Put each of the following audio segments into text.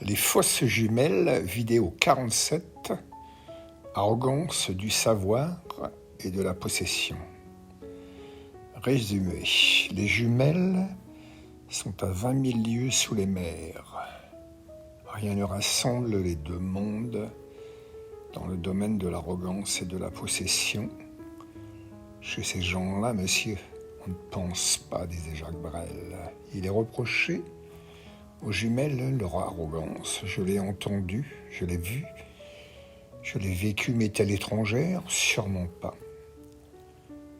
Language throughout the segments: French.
Les fausses jumelles, vidéo 47, arrogance du savoir et de la possession. Résumé, les jumelles sont à 20 000 lieues sous les mers. Rien ne rassemble les deux mondes dans le domaine de l'arrogance et de la possession. Chez ces gens-là, monsieur, on ne pense pas, disait Jacques Brel. Il est reproché aux jumelles leur arrogance. Je l'ai entendu, je l'ai vu, je l'ai vécu, mais-elle étrangère? Sûrement pas.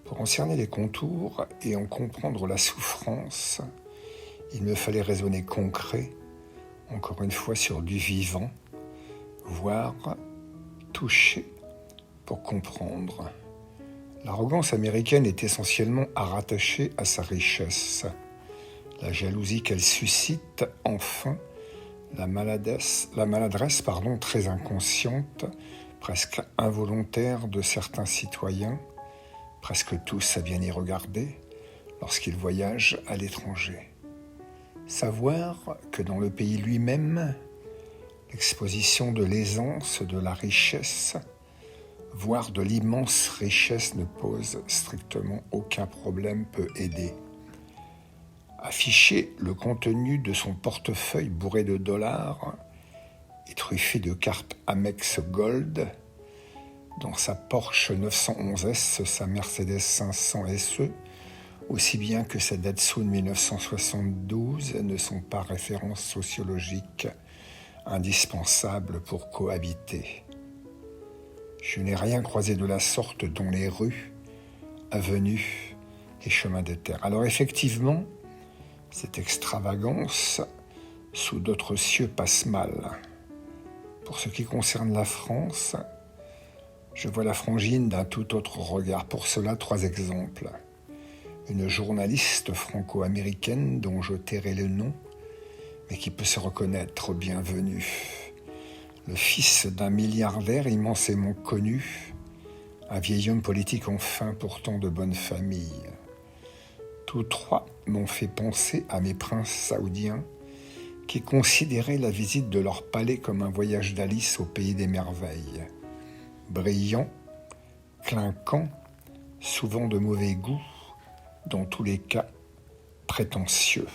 Pour en cerner les contours et en comprendre la souffrance, il me fallait raisonner concret, encore une fois sur du vivant, voir, toucher pour comprendre. L'arrogance américaine est essentiellement à rattacher à sa richesse. La jalousie qu'elle suscite, enfin, la maladresse très inconsciente, presque involontaire de certains citoyens, presque tous à bien y regarder, lorsqu'ils voyagent à l'étranger. Savoir que dans le pays lui-même, l'exposition de l'aisance, de la richesse, voire de l'immense richesse ne pose strictement aucun problème peut aider. Afficher le contenu de son portefeuille bourré de dollars et truffé de cartes Amex Gold, dans sa Porsche 911S, sa Mercedes 500 SE, aussi bien que sa Datsun 1972 ne sont pas références sociologiques indispensables pour cohabiter. Je n'ai rien croisé de la sorte dans les rues, avenues et chemins de terre. Alors effectivement, cette extravagance sous d'autres cieux passe mal. Pour ce qui concerne la France, je vois la frangine d'un tout autre regard. Pour cela, 3 exemples. Une journaliste franco-américaine dont je tairai le nom, mais qui peut se reconnaître bienvenue. Le fils d'un milliardaire immensément connu, un vieil homme politique enfin pourtant de bonne famille. Tous 3 m'ont fait penser à mes princes saoudiens qui considéraient la visite de leur palais comme un voyage d'Alice au pays des merveilles. Brillant, clinquant, souvent de mauvais goût, dans tous les cas prétentieux.